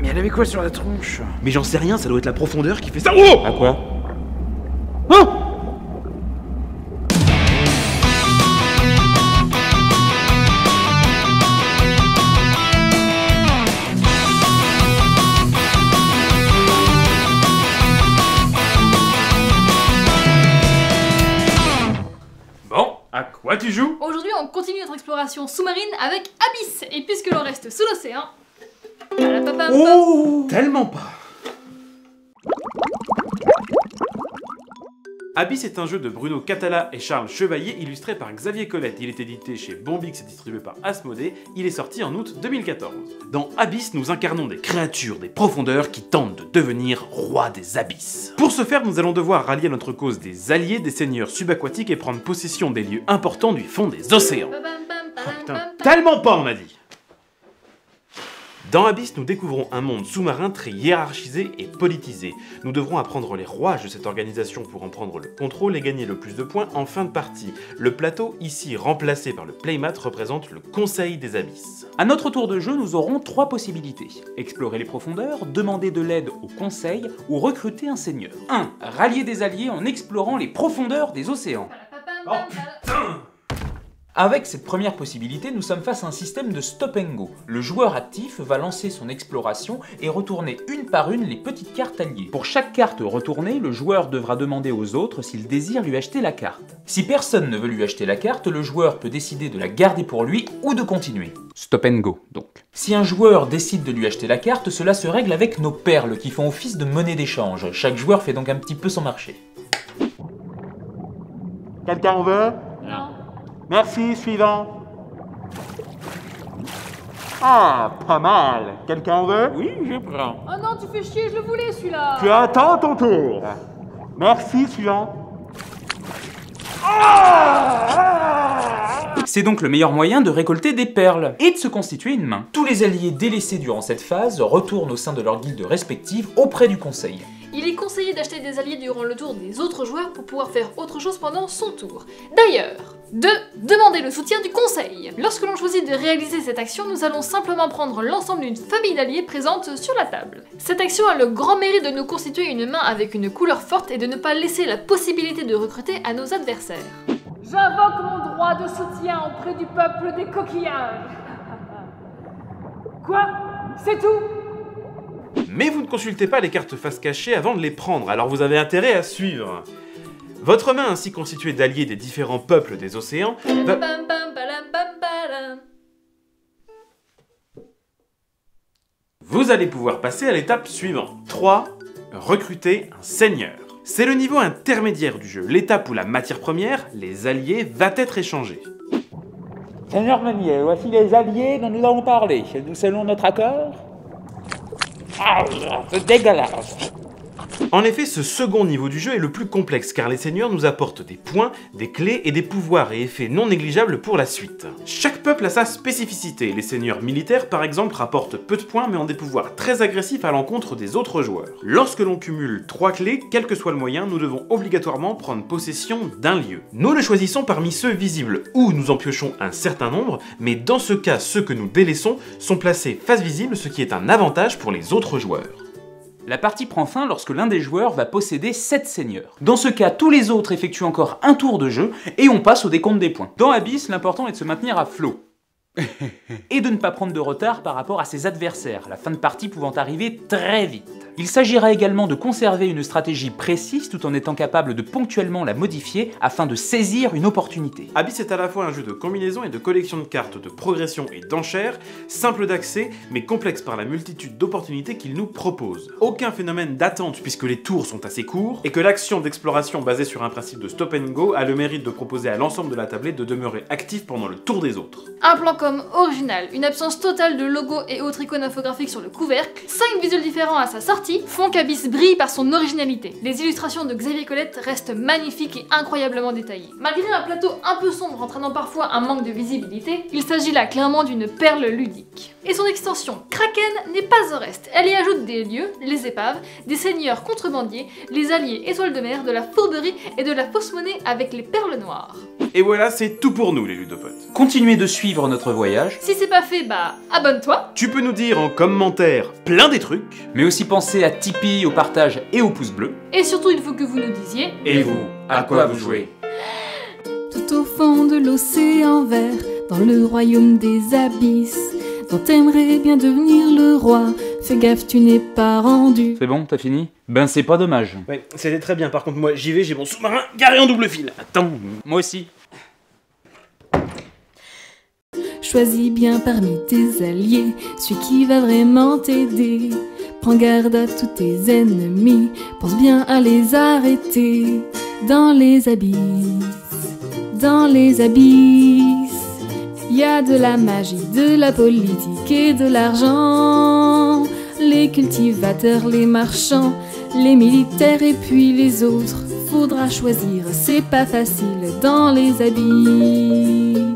Mais elle avait quoi sur la tronche? Mais j'en sais rien, ça doit être la profondeur qui fait ça. Oh! À quoi? Hein? Bon, à quoi tu joues? Aujourd'hui, on continue notre exploration sous-marine avec Abyss. Et puisque l'on reste sous l'océan... Oh! Tellement pas. Abyss est un jeu de Bruno Catala et Charles Chevalier, illustré par Xavier Colette. Il est édité chez Bombix et distribué par Asmodée. Il est sorti en août 2014. Dans Abyss, nous incarnons des créatures des profondeurs qui tentent de devenir rois des abysses. Pour ce faire, nous allons devoir rallier à notre cause des alliés, des seigneurs subaquatiques et prendre possession des lieux importants du fond des océans. Putain, tellement pas, on a dit. Dans Abyss, nous découvrons un monde sous-marin très hiérarchisé et politisé. Nous devrons apprendre les rouages de cette organisation pour en prendre le contrôle et gagner le plus de points en fin de partie. Le plateau, ici remplacé par le playmat, représente le Conseil des Abysses. À notre tour de jeu, nous aurons 3 possibilités. Explorer les profondeurs, demander de l'aide au conseil ou recruter un seigneur. 1. Rallier des alliés en explorant les profondeurs des océans. Oh putain! Avec cette première possibilité, nous sommes face à un système de stop and go. Le joueur actif va lancer son exploration et retourner une par une les petites cartes alliées. Pour chaque carte retournée, le joueur devra demander aux autres s'ils désirent lui acheter la carte. Si personne ne veut lui acheter la carte, le joueur peut décider de la garder pour lui ou de continuer. Stop and go, donc. Si un joueur décide de lui acheter la carte, cela se règle avec nos perles qui font office de monnaie d'échange. Chaque joueur fait donc un petit peu son marché. Quelqu'un en veut? Non. Merci, suivant. Ah, pas mal. Quelqu'un en veut? Oui, je prends. Oh non, tu fais chier, je le voulais celui-là. Tu attends ton tour. Merci, suivant. C'est donc le meilleur moyen de récolter des perles et de se constituer une main. Tous les alliés délaissés durant cette phase retournent au sein de leur guilde respective auprès du conseil. Il est conseillé d'acheter des alliés durant le tour des autres joueurs pour pouvoir faire autre chose pendant son tour. D'ailleurs, 2. Demander le soutien du conseil. Lorsque l'on choisit de réaliser cette action, nous allons simplement prendre l'ensemble d'une famille d'alliés présente sur la table. Cette action a le grand mérite de nous constituer une main avec une couleur forte et de ne pas laisser la possibilité de recruter à nos adversaires. J'invoque mon droit de soutien auprès du peuple des coquillages. Quoi? C'est tout? Mais vous ne consultez pas les cartes face cachée avant de les prendre, alors vous avez intérêt à suivre. Votre main ainsi constituée d'alliés des différents peuples des océans va... Vous allez pouvoir passer à l'étape suivante. 3. Recruter un seigneur. C'est le niveau intermédiaire du jeu, l'étape où la matière première, les alliés, va être échangée. Seigneur Meunier, voici les alliés dont nous avons parlé. Nous scellons notre accord? Ah, c'est dégueulasse. En effet, ce second niveau du jeu est le plus complexe car les seigneurs nous apportent des points, des clés et des pouvoirs et effets non négligeables pour la suite. Chaque peuple a sa spécificité. Les seigneurs militaires par exemple rapportent peu de points mais ont des pouvoirs très agressifs à l'encontre des autres joueurs. Lorsque l'on cumule 3 clés, quel que soit le moyen, nous devons obligatoirement prendre possession d'un lieu. Nous le choisissons parmi ceux visibles où nous en piochons un certain nombre, mais dans ce cas, ceux que nous délaissons sont placés face visible, ce qui est un avantage pour les autres joueurs. La partie prend fin lorsque l'un des joueurs va posséder 7 seigneurs. Dans ce cas, tous les autres effectuent encore un tour de jeu et on passe au décompte des points. Dans Abyss, l'important est de se maintenir à flot. Et de ne pas prendre de retard par rapport à ses adversaires, la fin de partie pouvant arriver très vite. Il s'agira également de conserver une stratégie précise tout en étant capable de ponctuellement la modifier afin de saisir une opportunité. Abyss est à la fois un jeu de combinaison et de collection de cartes, de progression et d'enchères, simple d'accès mais complexe par la multitude d'opportunités qu'il nous propose. Aucun phénomène d'attente puisque les tours sont assez courts et que l'action d'exploration basée sur un principe de stop and go a le mérite de proposer à l'ensemble de la tablette de demeurer actif pendant le tour des autres. Un plan com original, une absence totale de logos et autres icônes infographiques sur le couvercle, 5 visuels différents à sa sortie, font qu'Abyss brille par son originalité. Les illustrations de Xavier Colette restent magnifiques et incroyablement détaillées. Malgré un plateau un peu sombre entraînant parfois un manque de visibilité, il s'agit là clairement d'une perle ludique. Et son extension Kraken n'est pas au reste. Elle y ajoute des lieux, les épaves, des seigneurs contrebandiers, les alliés étoiles de mer, de la fourberie et de la fausse monnaie avec les perles noires. Et voilà, c'est tout pour nous les ludopotes. Continuez de suivre notre notre voyage. Si c'est pas fait, bah abonne-toi. Tu peux nous dire en commentaire plein des trucs. Mais aussi pensez à Tipeee, au partage et au pouce bleu. Et surtout, il faut que vous nous disiez. Et vous, à quoi vous jouez? Tout au fond de l'océan vert, dans le royaume des abysses, dont t'aimerais bien devenir le roi. Fais gaffe, tu n'es pas rendu. C'est bon, t'as fini? Ben c'est pas dommage. Ouais, c'était très bien. Par contre, moi, j'y vais, j'ai mon sous-marin garé en double fil. Attends. Moi aussi. Choisis bien parmi tes alliés celui qui va vraiment t'aider. Prends garde à tous tes ennemis, pense bien à les arrêter. Dans les abysses, y a de la magie, de la politique et de l'argent. Les cultivateurs, les marchands, les militaires et puis les autres. Faudra choisir, c'est pas facile dans les abysses.